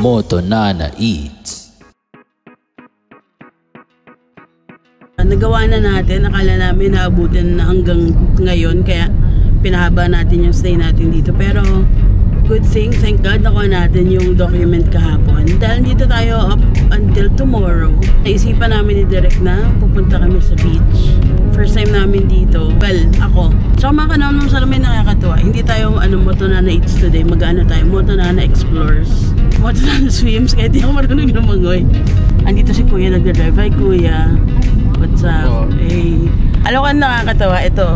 Moto Nana Eats. Nagawa na natin, akala namin naabutin na hanggang ngayon kaya pinahaba natin yung stay natin dito, pero good thing, thank God nakuha natin yung document kahapon dahil dito tayo up until tomorrow. Naisipan namin ni Direk na pupunta kami sa beach. First time namin dito, well, ako. So mga kanam sa namin nakakatuwa, hindi tayo Moto Nana Eats today, mag-ano tayo, Moto Nana Explores, Moto Nana Swims, kaya di ako marunong lumangoy. Andito si Kuya nagdadrive. Hi Kuya, what's up? Hey, alam ko nakakatawa, ito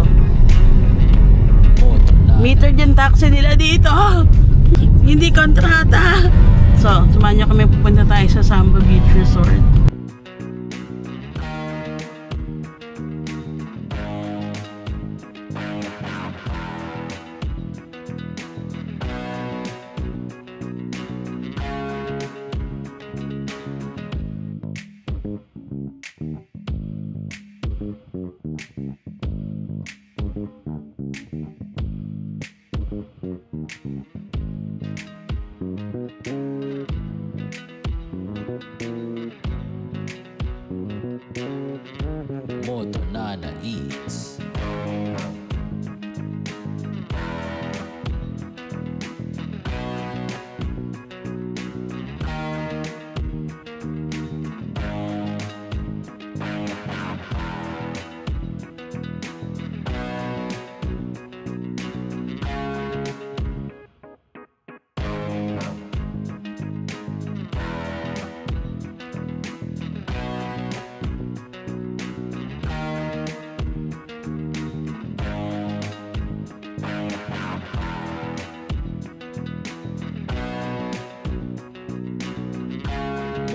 meter din taxi nila dito. Hindi kontrata. So, samahan nyo kami, pupunta tayo sa Samba Beach Resort. Moto Nana Eats.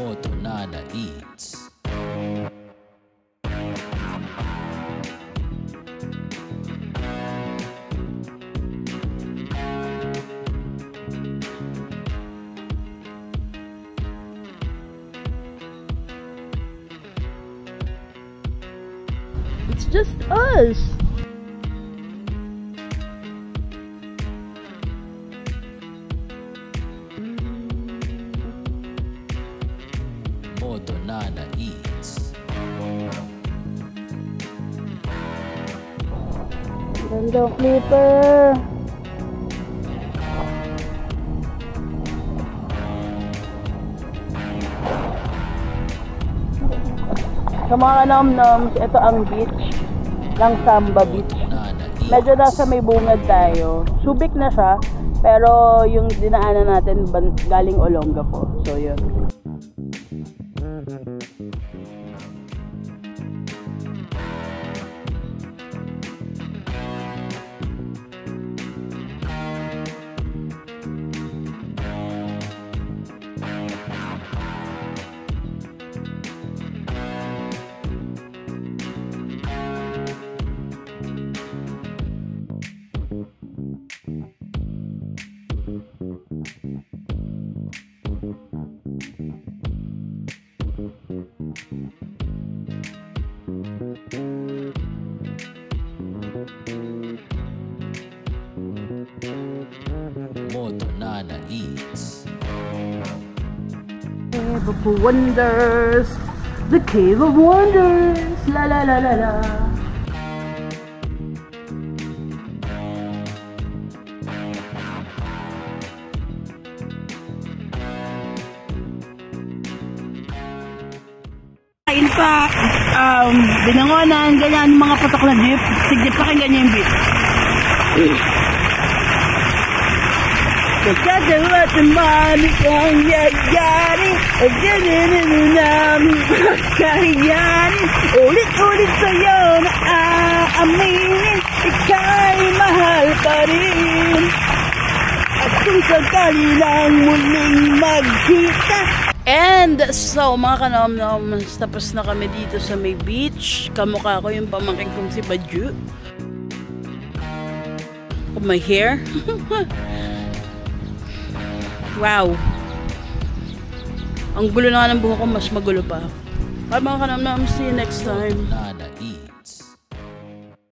Moto Nana Eats. It's just us. Moto Nana Eats. Ganda clipper. Sa mga kanam-nams, ito ang beach ng Samba Beach. Nana Eats. Medyo nasa may bungad tayo. Subic na siya, pero yung dinaanan natin galing Olongapo. So yun. Moto Nana Eats. Cave of Wonders, the Cave of Wonders, la la la la la. Kain pa, binangonan, ganyan, mga patok na jeep. Sige, pakinggan niyo yung beat. Kagagawa at manik ang yayari, ganyan namin kakayanin. Ulit-ulit sa'yo na aaminin, ika'y mahal pa rin. At kung sakali lang muling magkita. And so mga kanom-nom, tapos na kami dito sa may beach. Kamukha ko yung pamangkin kong si Badju. Oh, my hair. Wow. Ang gulo na nga ng buhok ko, mas magulo pa. Bye mga kanom-nom, see you next time.